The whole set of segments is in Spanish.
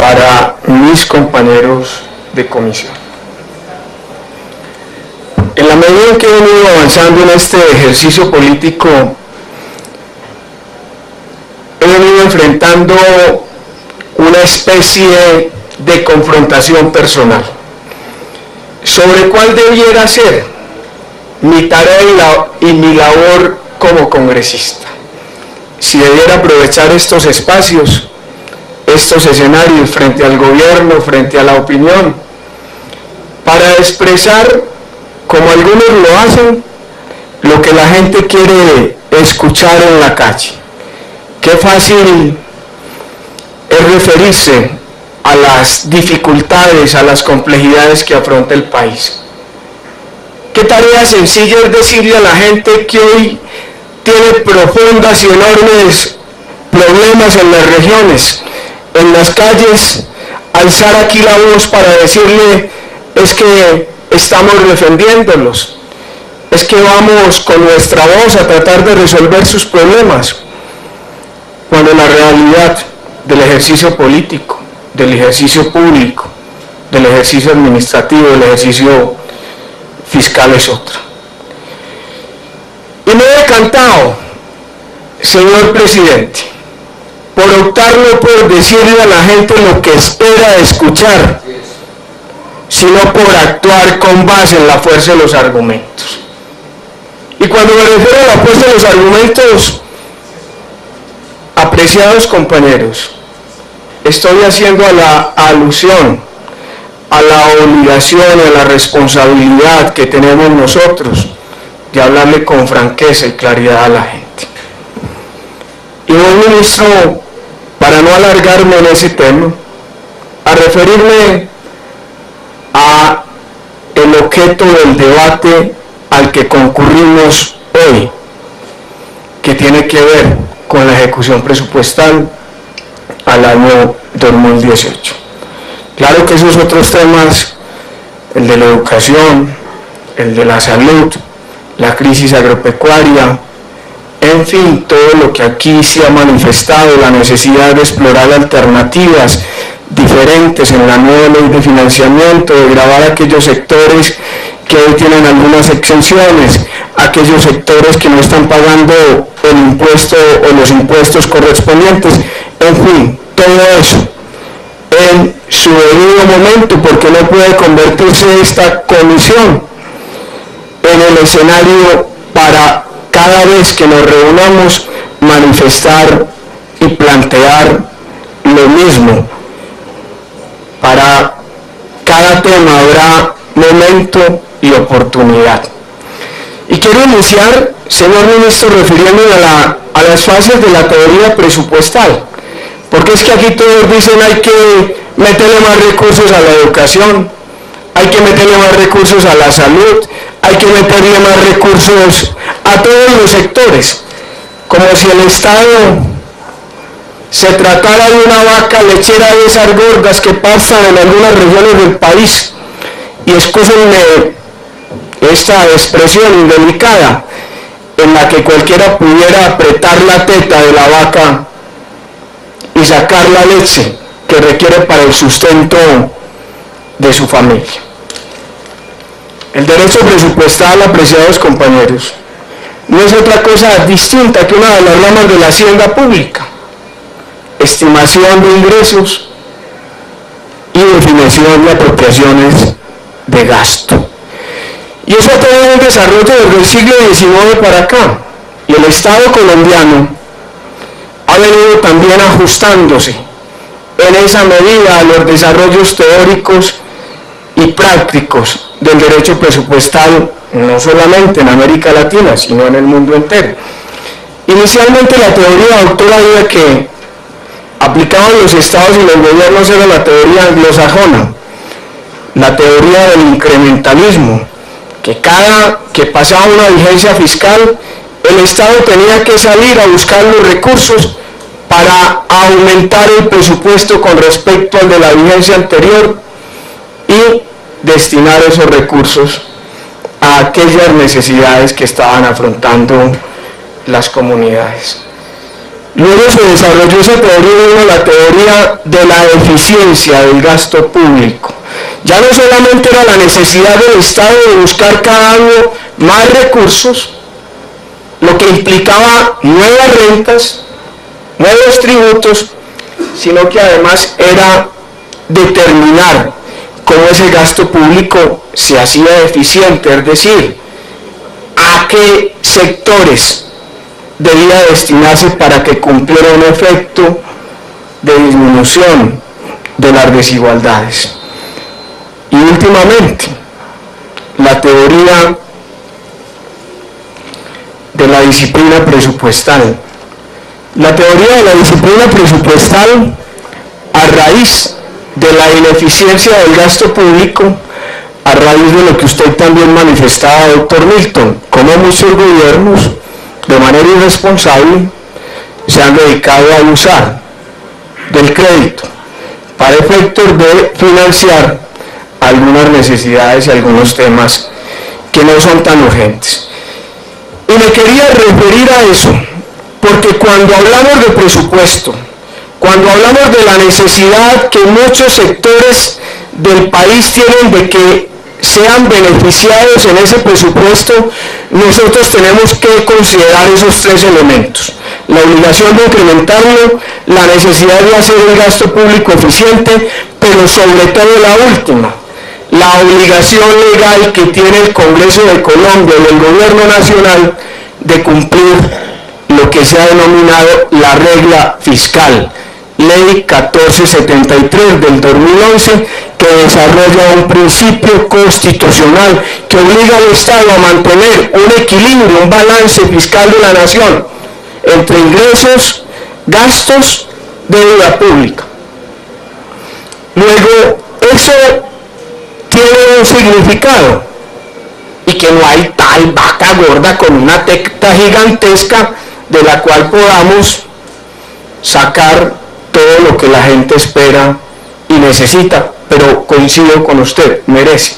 para mis compañeros de comisión. En la medida en que he venido avanzando en este ejercicio político, he venido enfrentando una especie de confrontación personal sobre cuál debiera ser mi tarea y mi labor como congresista. Si debiera aprovechar estos espacios, estos escenarios frente al gobierno, frente a la opinión, para expresar, como algunos lo hacen, lo que la gente quiere escuchar en la calle. Qué fácil es referirse a las dificultades, a las complejidades que afronta el país. Qué tarea sencilla es decirle a la gente que hoy tiene profundas y enormes problemas en las regiones, en las calles, alzar aquí la voz para decirle: es que estamos defendiéndolos, es que vamos con nuestra voz a tratar de resolver sus problemas, cuando la realidad del ejercicio político, del ejercicio público, del ejercicio administrativo, del ejercicio fiscal es otra. Y me he decantado, señor presidente, por optar no por decirle a la gente lo que espera escuchar, sino por actuar con base en la fuerza de los argumentos. Y cuando me refiero a la fuerza de los argumentos, apreciados compañeros, estoy haciendo a la alusión a la obligación y a la responsabilidad que tenemos nosotros de hablarle con franqueza y claridad a la gente. Y voy, ministro, para no alargarme en ese tema, a referirme a el objeto del debate al que concurrimos hoy, que tiene que ver con la ejecución presupuestal al año 2018. Claro que esos otros temas, el de la educación, el de la salud, la crisis agropecuaria, en fin, todo lo que aquí se ha manifestado, la necesidad de explorar alternativas diferentes en la nueva ley de financiamiento, de gravar aquellos sectores que hoy tienen algunas exenciones, aquellos sectores que no están pagando el impuesto o los impuestos correspondientes, en fin, todo eso en su debido momento, porque no puede convertirse esta comisión en el escenario para cada vez que nos reunamos manifestar y plantear lo mismo. Para cada tema habrá momento y oportunidad. Y quiero iniciar, señor ministro, refiriéndome a las fases de la teoría presupuestal, porque es que aquí todos dicen hay que meterle más recursos a la educación, hay que meterle más recursos a la salud, hay que meterle más recursos a todos los sectores, como si el Estado se tratara de una vaca lechera de esas gordas que pasan en algunas regiones del país. Y excúsenme esta expresión indelicada, en la que cualquiera pudiera apretar la teta de la vaca y sacar la leche que requiere para el sustento de su familia. El derecho presupuestal, apreciados compañeros, no es otra cosa distinta que una de las ramas de la hacienda pública: estimación de ingresos y definición de apropiaciones de gasto. Y eso ha tenido un desarrollo desde el siglo XIX para acá, y el Estado colombiano ha venido también ajustándose en esa medida a los desarrollos teóricos y prácticos del derecho presupuestal, no solamente en América Latina, sino en el mundo entero. Inicialmente la teoría doctora que aplicaba en los estados y los gobiernos era la teoría anglosajona, la teoría del incrementalismo, que cada que pasaba una vigencia fiscal, el Estado tenía que salir a buscar los recursos para aumentar el presupuesto con respecto al de la vigencia anterior y destinar esos recursos a aquellas necesidades que estaban afrontando las comunidades. Luego se desarrolló esa teoría, la teoría de la eficiencia del gasto público. Ya no solamente era la necesidad del Estado de buscar cada año más recursos, lo que implicaba nuevas rentas, nuevos tributos, sino que además era determinar cómo ese gasto público se hacía eficiente, es decir, a qué sectores debía destinarse para que cumpliera un efecto de disminución de las desigualdades. Y últimamente, la teoría de la disciplina presupuestal. La teoría de la disciplina presupuestal, a raíz de la ineficiencia del gasto público, a raíz de lo que usted también manifestaba, doctor Milton, como muchos gobiernos, de manera irresponsable, se han dedicado a abusar del crédito para efectos de financiar algunas necesidades y algunos temas que no son tan urgentes. Y me quería referir a eso, porque cuando hablamos de presupuesto, cuando hablamos de la necesidad que muchos sectores del país tienen de que sean beneficiados en ese presupuesto, nosotros tenemos que considerar esos tres elementos: la obligación de incrementarlo, la necesidad de hacer el gasto público eficiente, pero sobre todo la última, la obligación legal que tiene el Congreso de Colombia y el Gobierno Nacional de cumplir lo que se ha denominado la regla fiscal, Ley 1473 del 2011, que desarrolla un principio constitucional que obliga al Estado a mantener un equilibrio, un balance fiscal de la nación entre ingresos, gastos, deuda pública. Luego, eso tiene un significado, y que no hay tal vaca gorda con una teta gigantesca de la cual podamos sacar todo lo que la gente espera y necesita, pero coincido con usted, merece.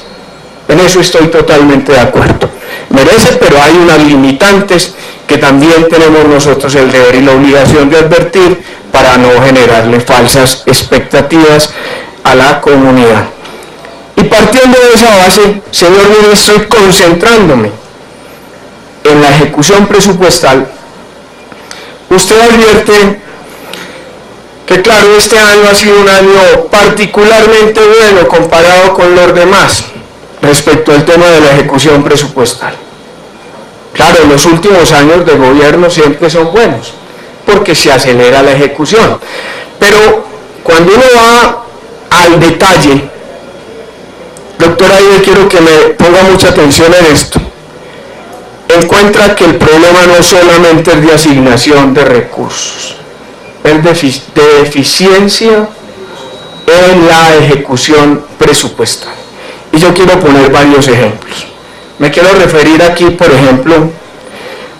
En eso estoy totalmente de acuerdo. Merece, pero hay unas limitantes que también tenemos nosotros el deber y la obligación de advertir para no generarle falsas expectativas a la comunidad. Y partiendo de esa base, señor ministro, y concentrándome en la ejecución presupuestal, usted advierte que claro, este año ha sido un año particularmente bueno comparado con los demás respecto al tema de la ejecución presupuestal. Claro, los últimos años de gobierno siempre son buenos, porque se acelera la ejecución. Pero cuando uno va al detalle, doctora Aide, quiero que me ponga mucha atención en esto, encuentra que el problema no solamente es de asignación de recursos, es de eficiencia en la ejecución presupuestal. Y yo quiero poner varios ejemplos. Me quiero referir aquí, por ejemplo,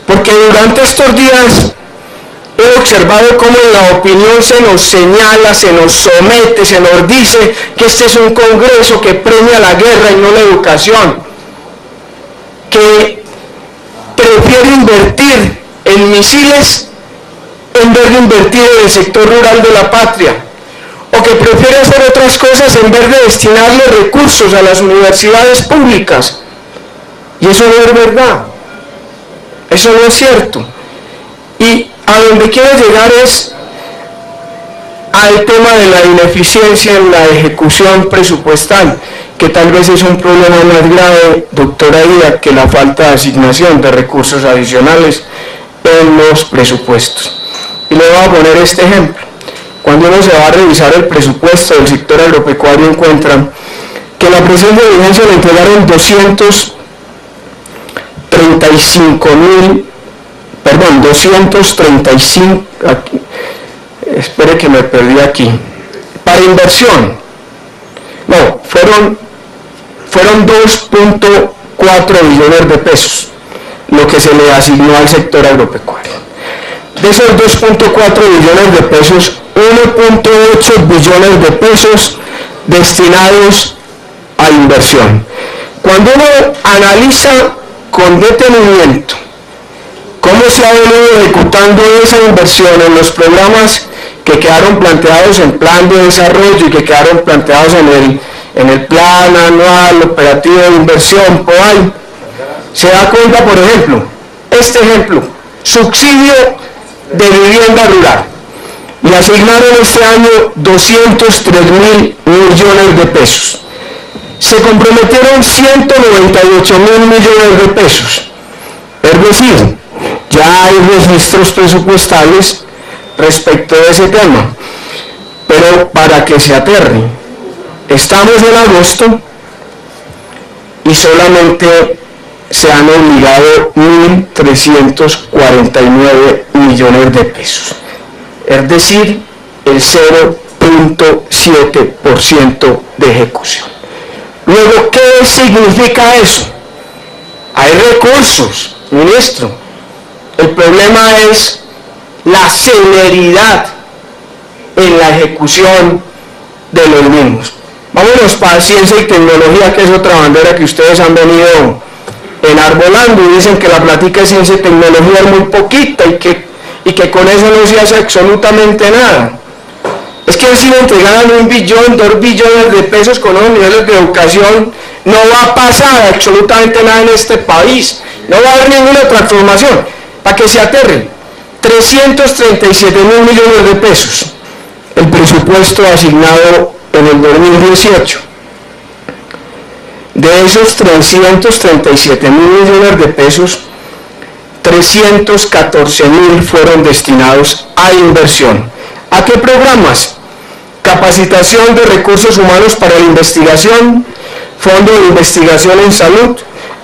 porque durante estos días he observado cómo en la opinión se nos señala, se nos somete, se nos dice que este es un Congreso que premia la guerra y no la educación, que prefiere invertir en misiles en vez de invertir en el sector rural de la patria, o que prefiere hacer otras cosas en vez de destinarle recursos a las universidades públicas. Y eso no es verdad, eso no es cierto. Y a donde quiero llegar es al tema de la ineficiencia en la ejecución presupuestal, que tal vez es un problema más grave, doctora Aida, que la falta de asignación de recursos adicionales en los presupuestos. Y le voy a poner este ejemplo. Cuando uno se va a revisar el presupuesto del sector agropecuario, encuentran que la presente vigencia le entregaron 235, aquí, espere que me perdí aquí, para inversión, no, fueron 2.4 billones de pesos lo que se le asignó al sector agropecuario. De esos 2.4 billones de pesos, 1.8 billones de pesos destinados a inversión. Cuando uno analiza con detenimiento, ¿Cómo se ha venido ejecutando esa inversión en los programas que quedaron planteados en plan de desarrollo y que quedaron planteados en el plan anual operativo de inversión, POAI? Se da cuenta, por ejemplo, este ejemplo, subsidio de vivienda rural. Le asignaron este año 203.000 millones de pesos. Se comprometieron 198.000 millones de pesos. Es decir, ya hay registros presupuestales respecto de ese tema. Pero para que se aterre, estamos en agosto y solamente se han obligado 1.349 millones de pesos. Es decir, el 0.7% de ejecución. Luego, ¿qué significa eso? Hay recursos, ministro. El problema es la celeridad en la ejecución de los mismos. Vámonos para ciencia y tecnología, que es otra bandera que ustedes han venido enarbolando y dicen que la plática de ciencia y tecnología es muy poquita y que con eso no se hace absolutamente nada. Es que si le entregaran 1 billón, 2 billones de pesos con los niveles de educación, no va a pasar absolutamente nada en este país, no va a haber ninguna transformación. Para que se aterren, 337.000 millones de pesos, el presupuesto asignado en el 2018. De esos 337.000 millones de pesos, 314.000 fueron destinados a inversión. ¿A qué programas? Capacitación de recursos humanos para la investigación, Fondo de Investigación en Salud,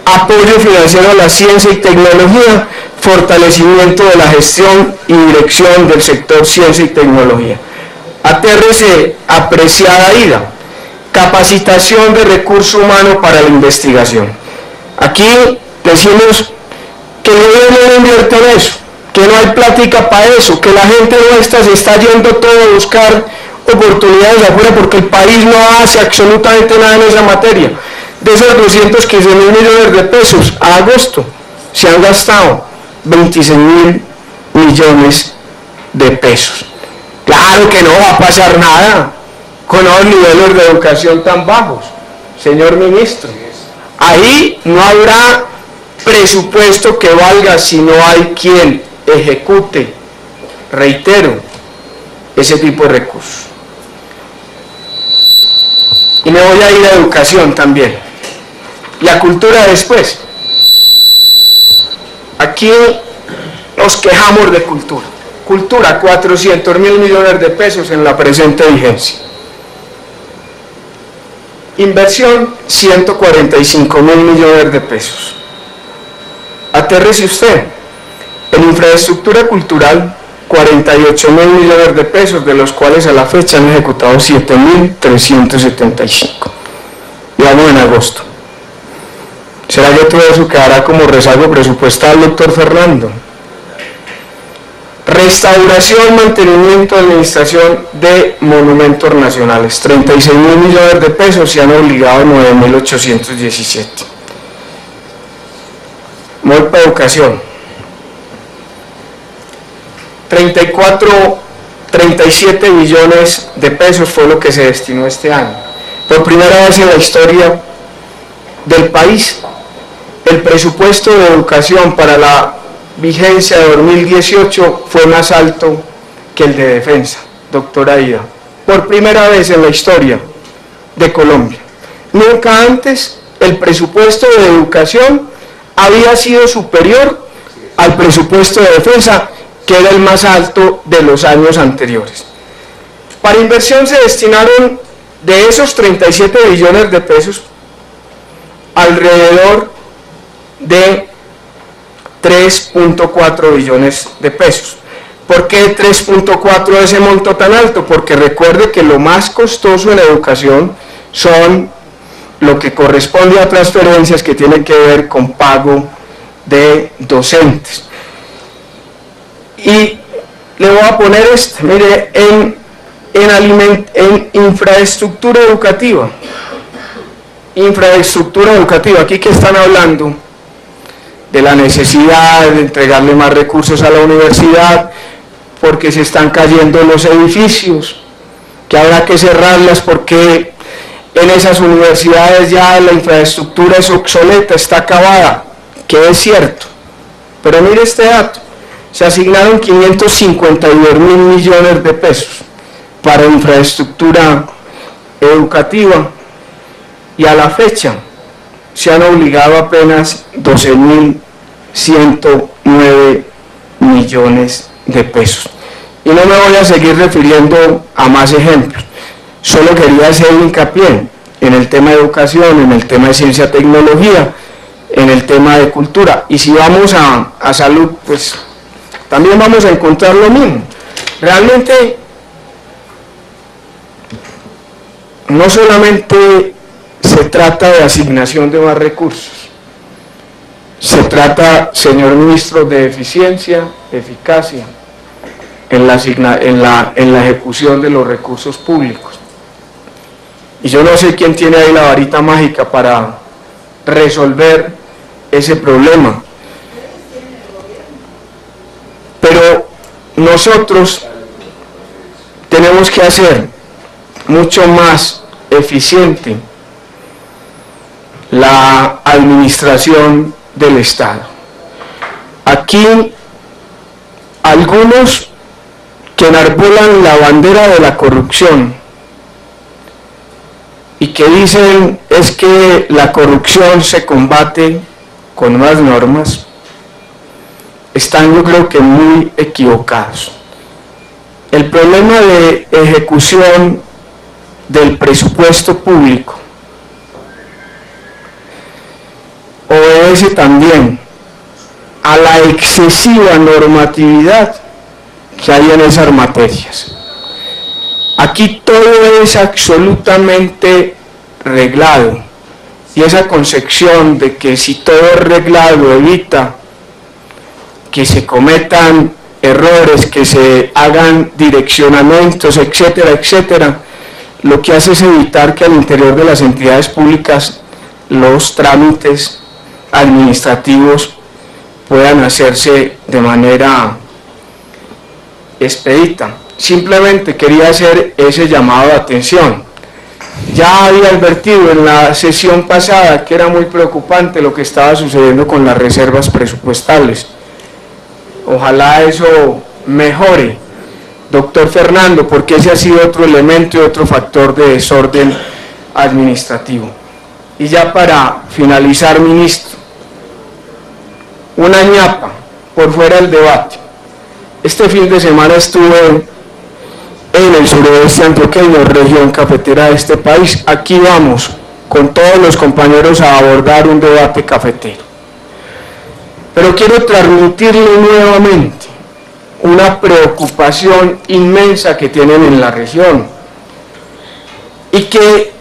apoyo financiero a la ciencia y tecnología, fortalecimiento de la gestión y dirección del sector ciencia y tecnología. Atérrese, apreciada Ida. Capacitación de recurso humano para la investigación. Aquí decimos que el gobierno no invierte en eso, que no hay plática para eso, que la gente nuestra se está yendo todo a buscar oportunidades afuera porque el país no hace absolutamente nada en esa materia. De esos 215.000 millones de pesos, a agosto se han gastado 26.000 millones de pesos. Claro que no va a pasar nada con los niveles de educación tan bajos, señor ministro. Ahí no habrá presupuesto que valga si no hay quien ejecute, reitero, ese tipo de recursos. Y me voy a ir a educación también, y a cultura después. Aquí nos quejamos de cultura. Cultura, 400.000 millones de pesos en la presente vigencia. Inversión, 145.000 millones de pesos. Atérrese usted. En infraestructura cultural, 48.000 millones de pesos, de los cuales a la fecha han ejecutado 7.375. Y vamos en agosto. ¿Será que todo eso quedará como rezago presupuestal, doctor Fernando? Restauración, mantenimiento, administración de monumentos nacionales, 36.000 millones de pesos y han obligado 9.817. Voy para educación. 37 billones de pesos fue lo que se destinó este año. Por primera vez en la historia del país, el presupuesto de educación para la vigencia de 2018 fue más alto que el de defensa, doctora Ida. Por primera vez en la historia de Colombia. Nunca antes el presupuesto de educación había sido superior al presupuesto de defensa, que era el más alto de los años anteriores. Para inversión se destinaron de esos 37 billones de pesos alrededor de 3.4 billones de pesos. ¿Por qué 3.4 ese monto tan alto? Porque recuerde que lo más costoso en educación son lo que corresponde a transferencias que tienen que ver con pago de docentes. Y le voy a poner mire, en infraestructura educativa, aquí que están hablando de la necesidad de entregarle más recursos a la universidad, porque se están cayendo los edificios, que habrá que cerrarlas porque en esas universidades ya la infraestructura es obsoleta, está acabada, que es cierto. Pero mire este dato, se asignaron 552.000 millones de pesos para infraestructura educativa y a la fecha se han obligado apenas 12.109 millones de pesos. Y no me voy a seguir refiriendo a más ejemplos, solo quería hacer hincapié en el tema de educación, en el tema de ciencia y tecnología, en el tema de cultura. Y si vamos a salud, pues también vamos a encontrar lo mismo. Realmente no solamente se trata de asignación de más recursos, se trata, señor ministro, de eficiencia, eficacia en la ejecución de los recursos públicos. Y yo no sé quién tiene ahí la varita mágica para resolver ese problema. Pero nosotros tenemos que hacer mucho más eficiente la administración del Estado. Aquí algunos que enarbolan la bandera de la corrupción y que dicen es que la corrupción se combate con unas normas, están, yo creo que, muy equivocados. El problema de ejecución del presupuesto público obedece también a la excesiva normatividad que hay en esas materias. Aquí todo es absolutamente reglado, y esa concepción de que si todo es reglado evita que se cometan errores, que se hagan direccionamientos, etcétera, etcétera, lo que hace es evitar que al interior de las entidades públicas los trámites administrativos puedan hacerse de manera expedita. Simplemente quería hacer ese llamado de atención. Ya había advertido en la sesión pasada que era muy preocupante lo que estaba sucediendo con las reservas presupuestales. Ojalá eso mejore, doctor Fernando, porque ese ha sido otro elemento y otro factor de desorden administrativo. Y ya para finalizar, ministro, una ñapa por fuera del debate. Este fin de semana estuve en el suroeste antioqueño, región cafetera de este país. Aquí vamos con todos los compañeros a abordar un debate cafetero. Pero quiero transmitirle nuevamente una preocupación inmensa que tienen en la región y que,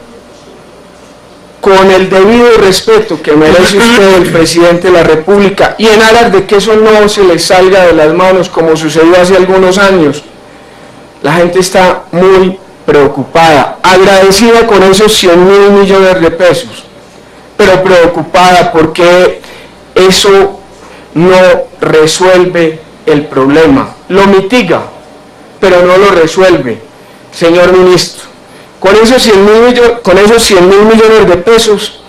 con el debido respeto que merece usted, el presidente de la República, y en aras de que eso no se les salga de las manos como sucedió hace algunos años, la gente está muy preocupada, agradecida con esos 100.000 millones de pesos, pero preocupada porque eso no resuelve el problema, lo mitiga, pero no lo resuelve. Señor ministro, con esos 100.000 millones de pesos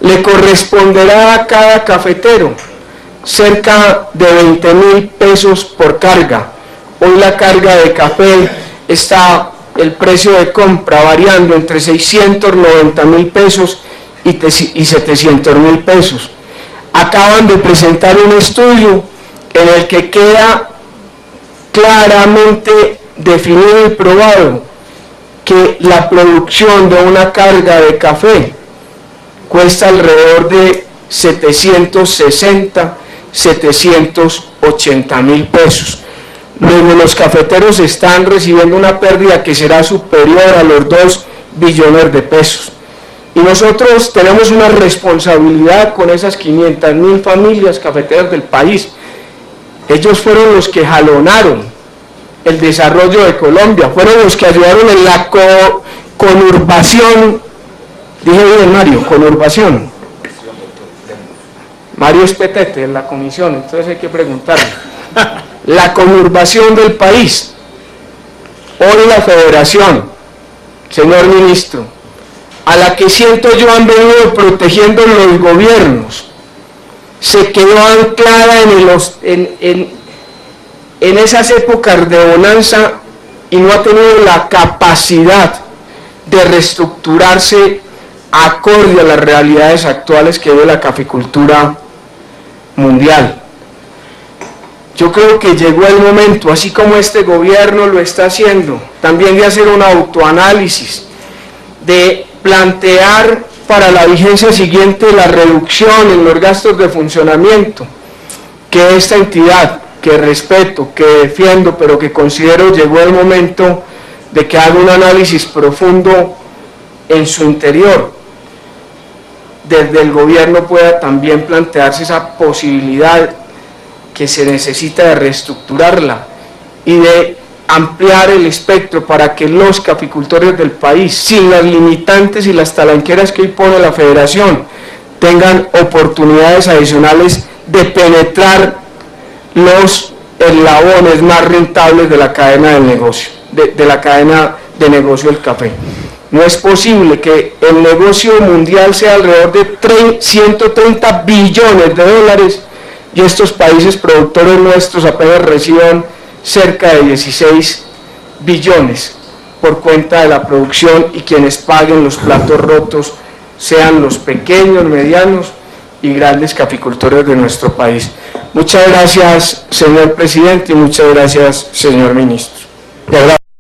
le corresponderá a cada cafetero cerca de 20.000 pesos por carga. Hoy la carga de café está, el precio de compra variando entre 690.000 pesos y 700.000 pesos. Acaban de presentar un estudio en el que queda claramente definido y probado que la producción de una carga de café cuesta alrededor de 760.000-780.000 pesos. Luego los cafeteros están recibiendo una pérdida que será superior a los 2 billones de pesos. Y nosotros tenemos una responsabilidad con esas 500.000 familias cafeteras del país. Ellos fueron los que jalonaron el desarrollo de Colombia, fueron los que ayudaron en la conurbación, dije bien Mario, conurbación, Mario es petete en la comisión, entonces hay que preguntarle. La conurbación del país. Hoy la federación, señor ministro, a la que siento yo han venido protegiendo los gobiernos, se quedó anclada en esas épocas de bonanza y no ha tenido la capacidad de reestructurarse acorde a las realidades actuales que vive la caficultura mundial. Yo creo que llegó el momento, así como este gobierno lo está haciendo, también de hacer un autoanálisis, de plantear para la vigencia siguiente la reducción en los gastos de funcionamiento, que esta entidad, que respeto, que defiendo, pero que considero llegó el momento de que haga un análisis profundo en su interior. Desde el gobierno pueda también plantearse esa posibilidad que se necesita de reestructurarla y de ampliar el espectro para que los caficultores del país, sin las limitantes y las talanqueras que hoy pone la federación, tengan oportunidades adicionales de penetrar los eslabones más rentables de la cadena del negocio, de la cadena de negocio del café. No es posible que el negocio mundial sea alrededor de 130 billones de dólares y estos países productores nuestros apenas reciban cerca de 16 billones por cuenta de la producción, y quienes paguen los platos rotos sean los pequeños, medianos y grandes caficultores de nuestro país. Muchas gracias, señor presidente, y muchas gracias, señor ministro. De verdad.